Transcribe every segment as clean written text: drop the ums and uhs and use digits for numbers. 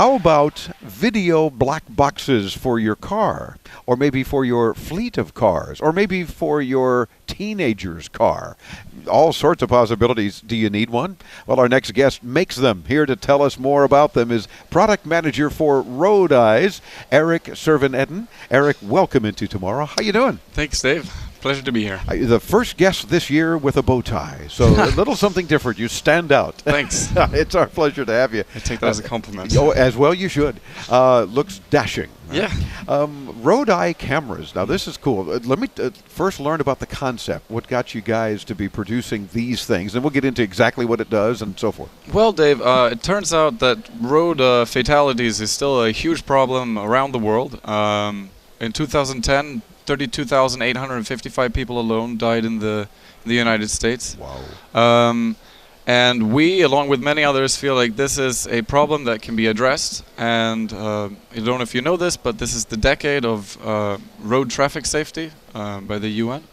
How about video black boxes for your car, or maybe for your fleet of cars, or maybe for your teenager's car? All sorts of possibilities. Do you need one? Well, our next guest makes them. Here to tell us more about them is product manager for Road Eyes, Erik Cervin-Edin. Erik, welcome into Tomorrow. How you doing? Thanks, Dave. Pleasure to be here. The first guest this year with a bow tie, so a little something different. You stand out. Thanks. It's our pleasure to have you. I take that as a compliment. Oh, as well you should. Looks dashing. Yeah. Road Eye cameras. Now, this is cool. Let me first learn about the concept. What got you guys to be producing these things? And we'll get into exactly what it does and so forth. Well, Dave, it turns out that road fatalities is still a huge problem around the world. In 2010, 32,855 people alone died in the United States. Wow. And we, along with many others, feel like this is a problem that can be addressed. And I don't know if you know this, but this is the decade of road traffic safety by the UN.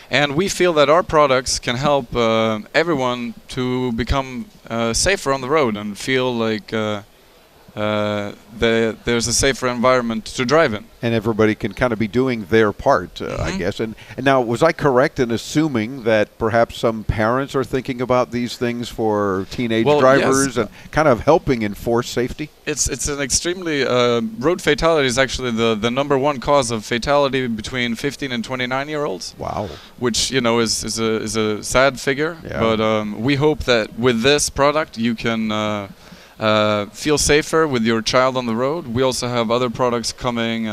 And we feel that our products can help everyone to become safer on the road and feel like there's a safer environment to drive in. And everybody can kind of be doing their part, I guess. And now, was I correct in assuming that perhaps some parents are thinking about these things for teenage drivers, yes, and kind of helping enforce safety? It's an extremely road fatality is actually the number one cause of fatality between 15 and 29-year-olds. Wow. Which, you know, is a sad figure. Yeah. But we hope that with this product you can feel safer with your child on the road. We also have other products coming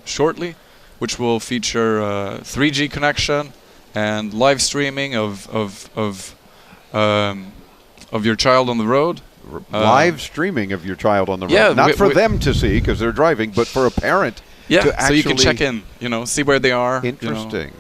shortly, which will feature 3G connection and live streaming of your child on the road. Live streaming of your child on the road. Yeah, not for them to see because they're driving, but for a parent to actually. So you can check in, see where they are. Interesting.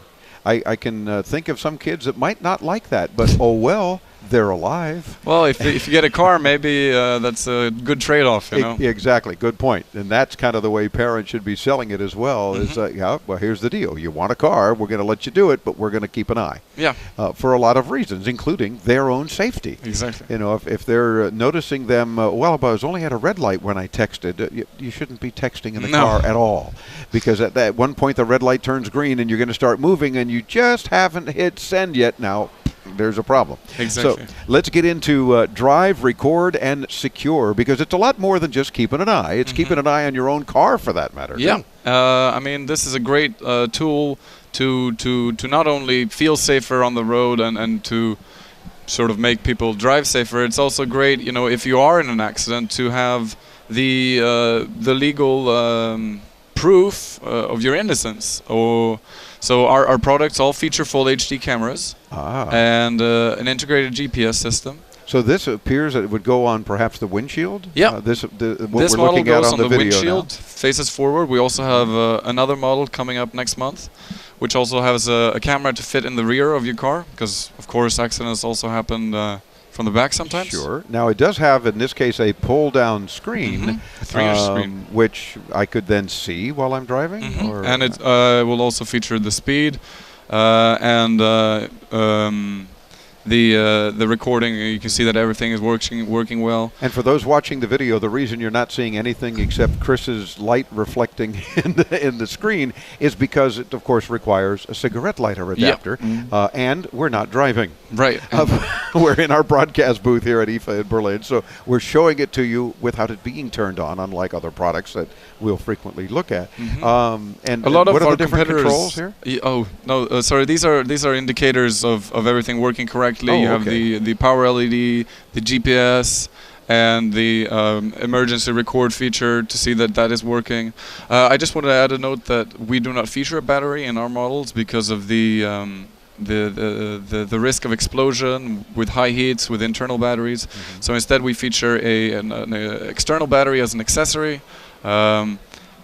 I can think of some kids that might not like that, but oh well. They're alive. Well, if you get a car, maybe that's a good trade-off, you know? Exactly. Good point. And that's kind of the way parents should be selling it as well. Is well, here's the deal. You want a car, we're going to let you do it, but we're going to keep an eye. Yeah. For a lot of reasons, including their own safety. Exactly. If they're noticing them, well, I was only at a red light when I texted. You shouldn't be texting in the car at all, because at that one point the red light turns green and you're going to start moving, and you just haven't hit send yet. Now, there's a problem. Exactly. So let's get into drive, record, and secure, because it's a lot more than just keeping an eye. It's keeping an eye on your own car, for that matter. Yeah. I mean, this is a great tool to not only feel safer on the road and to sort of make people drive safer. It's also great, if you are in an accident, to have the legal proof of your innocence. So our products all feature full HD cameras and an integrated GPS system. So this appears that it would go on perhaps the windshield? Yeah. This model looking goes at on the windshield, now. faces forward. We also have another model coming up next month, which also has a camera to fit in the rear of your car, because, of course, accidents also happen from the back sometimes. Sure. Now, it does have, in this case, a pull-down screen, a 3-inch screen, which I could then see while I'm driving. And it will also feature the speed and the recording. You can see that everything is working well. And for those watching the video, the reason you're not seeing anything except Chris's light reflecting in the screen is because it, of course, requires a cigarette lighter adapter, and we're not driving. Right. We're in our broadcast booth here at IFA in Berlin, so we're showing it to you without it being turned on, unlike other products that we'll frequently look at. And a lot of what are our the different controls here? Sorry, these are indicators of everything working correctly. You have the power LED, the GPS, and the emergency record feature to see that is working. I just wanted to add a note that we do not feature a battery in our models because of the risk of explosion with high heats with internal batteries. So instead we feature an external battery as an accessory.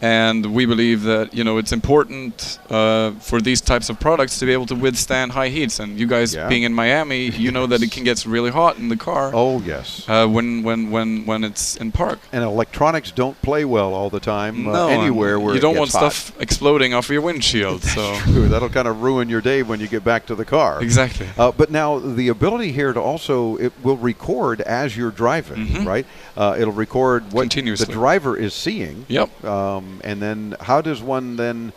And we believe that it's important for these types of products to be able to withstand high heats. And you guys being in Miami, you know that it can get really hot in the car. Oh yes. When it's in park. And electronics don't play well all the time anywhere where you don't it want gets hot. stuff exploding off of your windshield. So True. That'll kind of ruin your day when you get back to the car. Exactly. But now the ability here to also, it will record as you're driving, right? It'll record what the driver is seeing. Yep. And then how does one then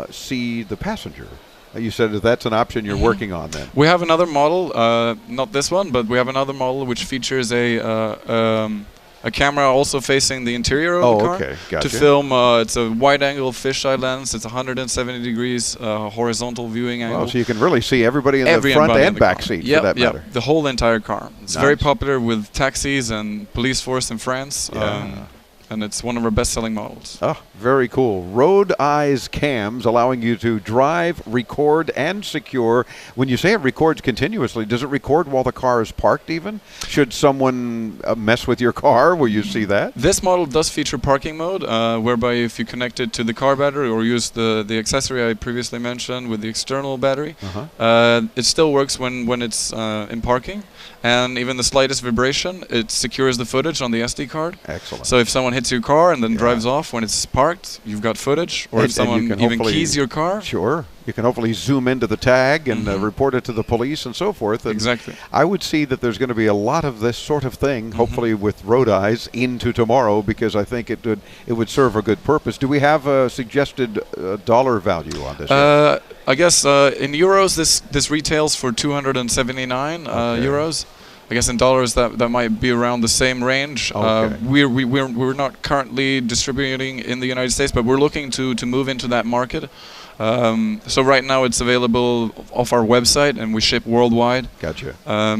see the passenger? You said that's an option you're working on then. We have another model, not this one, but we have another model which features a camera also facing the interior of the car Gotcha. to film. It's a wide-angle fisheye lens. It's 170 degrees horizontal viewing angle. Oh, so you can really see everybody in the front and back seat for that matter. The whole entire car. It's very popular with taxis and police force in France. And it's one of our best-selling models. Oh, very cool. Road Eyes cams allowing you to drive, record, and secure. When you say it records continuously, does it record while the car is parked even? Should someone mess with your car, will you see that? This model does feature parking mode, whereby if you connect it to the car battery or use the accessory I previously mentioned with the external battery, it still works when it's in parking. And even the slightest vibration, it secures the footage on the SD card. Excellent. So if someone hits your car and then drives off when it's parked, you've got footage. Or if someone even keys your car. Sure. You can hopefully zoom into the tag and report it to the police and so forth. And exactly. I would see that there's going to be a lot of this sort of thing, hopefully with Road Eyes, into tomorrow, because I think it would serve a good purpose. Do we have a suggested dollar value on this? I guess in euros, this retails for 279 euros. I guess in dollars that might be around the same range. We're not currently distributing in the United States, but we're looking to move into that market. So right now it's available off our website, and we ship worldwide. Gotcha.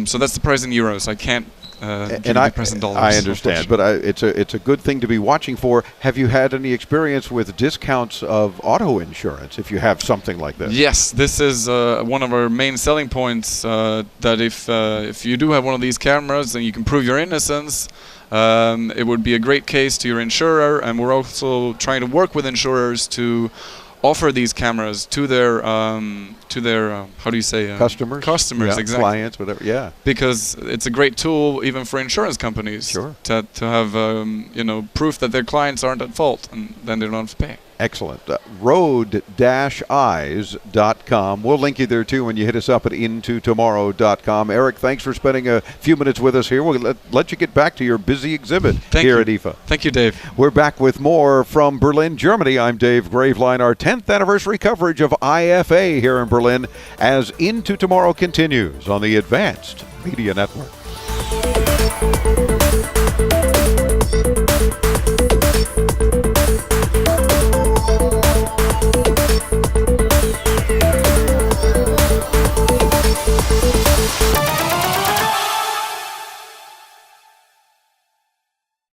So that's the price in euros. I can't give you the price in dollars. I understand, but it's a good thing to be watching for. Have you had any experience with discounts of auto insurance if you have something like this? Yes, this is one of our main selling points, that if you do have one of these cameras and you can prove your innocence, it would be a great case to your insurer, and we're also trying to work with insurers to offer these cameras to their how do you say customers, exactly, clients, whatever, because it's a great tool even for insurance companies to have proof that their clients aren't at fault, and then they don't have to pay. Excellent. Road-eyes.com. We'll link you there too when you hit us up at intotomorrow.com. Erik, thanks for spending a few minutes with us here. We'll let you get back to your busy exhibit here at IFA. Thank you, Dave. We're back with more from Berlin, Germany. I'm Dave Graveline. Our 10th anniversary coverage of IFA here in Berlin as Into Tomorrow continues on the Advanced Media Network.